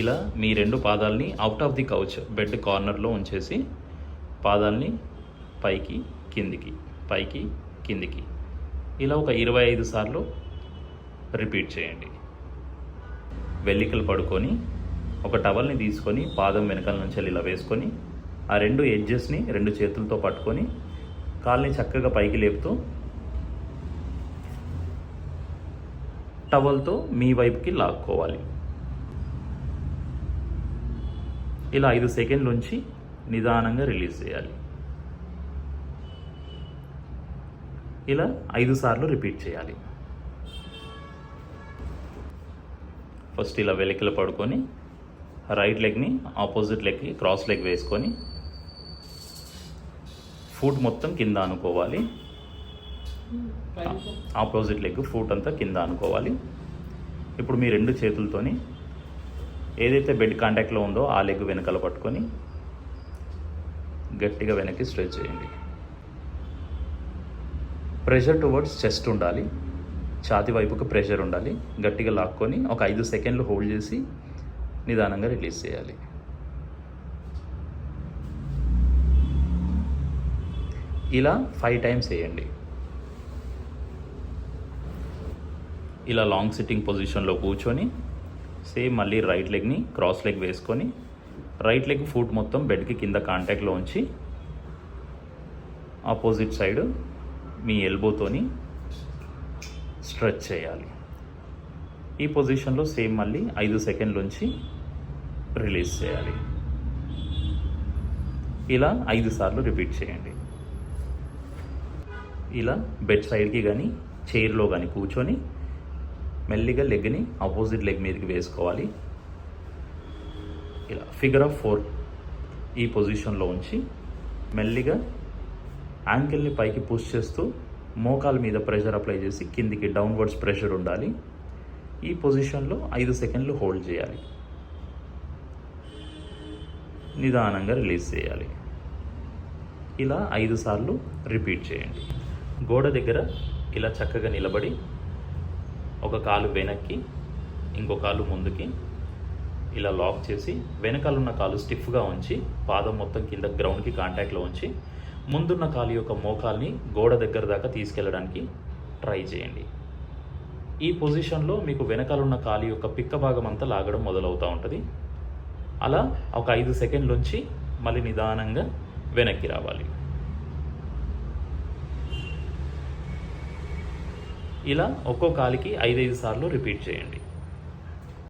ఇలా మీ 2 పాదాలని out of the couch bed కార్నర్లో ఉంచేసి పాదాలని పైకి కిందికి పైకి కిందికి ఇలా ఒక 25 సార్లు రిపీట్ చేయండి. వెల్లికలు పడుకొని ఒక టవల్ని తీసుకొని పాదం వెనకాల నుంచి ఇలా వేసుకొని ఆ 2 ఎడ్జెస్ని 2 చేతులతో పట్టుకొని కాల్ని చక్కగా పైకి లేపుతూ టవల్తో మీ వైపుకి లాక్కోవాలి. ఇలా 5 సెకండ్ల నుంచి నిదానంగా రిలీజ్ చేయాలి. ఇలా 5 సార్లు రిపీట్ చేయాలి. ఫస్ట్ ఇలా వెలికలు పడుకొని రైట్ లెగ్ని ఆపోజిట్ లెగ్కి క్రాస్ లెగ్ వేసుకొని ఫుట్ మొత్తం కింద అనుకోవాలి. ఆపోజిట్ లెగ్ ఫుట్ అంతా కింద అనుకోవాలి. ఇప్పుడు మీ 2 చేతులతోని ఏదైతే బెడ్ కాంటాక్ట్లో ఉందో ఆ లెగ్ వెనకాల పట్టుకొని గట్టిగా వెనక్కి స్ట్రెచ్ చేయండి. ప్రెషర్ టువర్డ్స్ చెస్ట్ ఉండాలి, ఛాతీ వైపుకు ప్రెషర్ ఉండాలి. గట్టిగా లాక్కొని ఒక 5 సెకండ్లు హోల్డ్ చేసి నిదానంగా రిలీజ్ చేయాలి. ఇలా 5 టైమ్స్ వేయండి. ఇలా లాంగ్ సిట్టింగ్ పొజిషన్లో కూర్చొని సేమ్ మళ్ళీ రైట్ లెగ్ని క్రాస్ లెగ్ వేసుకొని రైట్ లెగ్ ఫుట్ మొత్తం బెడ్కి కింద కాంటాక్ట్లో ఉంచి ఆపోజిట్ సైడ్ మీ ఎల్బోతోని స్ట్రెచ్ చేయాలి. ఈ పొజిషన్లో సేమ్ మళ్ళీ 5 సెకండ్ల నుంచి రిలీజ్ చేయాలి. ఇలా 5 సార్లు రిపీట్ చేయండి. ఇలా బెడ్ సైడ్కి కానీ చైర్లో కానీ కూర్చొని మెల్లిగా లెగ్ని ఆపోజిట్ లెగ్ మీదకి వేసుకోవాలి. ఇలా ఫిగర్ ఆఫ్ 4 ఈ పొజిషన్లో ఉంచి మెల్లిగా యాంకిల్ని పైకి పుష్ చేస్తూ మోకాల మీద ప్రెషర్ అప్లై చేసి కిందికి డౌన్వర్డ్స్ ప్రెషర్ ఉండాలి. ఈ పొజిషన్లో 5 సెకండ్లు హోల్డ్ చేయాలి. నిదానంగా రిలీజ్ చేయాలి. ఇలా 5 సార్లు రిపీట్ చేయండి. గోడ దగ్గర ఇలా చక్కగా నిలబడి ఒక కాలు వెనక్కి ఇంకో కాలు ముందుకి ఇలా లాక్ చేసి వెనకాలన్న కాలు స్టిఫ్గా ఉంచి పాదం మొత్తం కింద గ్రౌండ్కి కాంటాక్ట్లో ఉంచి ముందున్న కాలు యొక్క మోకాల్ని గోడ దగ్గర దాకా తీసుకెళ్ళడానికి ట్రై చేయండి. ఈ పొజిషన్లో మీకు వెనకాలన్న కాలు యొక్క పిక్క భాగం అంతా లాగడం మొదలవుతూ ఉంటుంది. అలా ఒక 5 సెకండ్ల నుంచి మళ్ళీ నిదానంగా వెనక్కి రావాలి. ఇలా ఒక్కో కాలికి 5 సార్లు రిపీట్ చేయండి.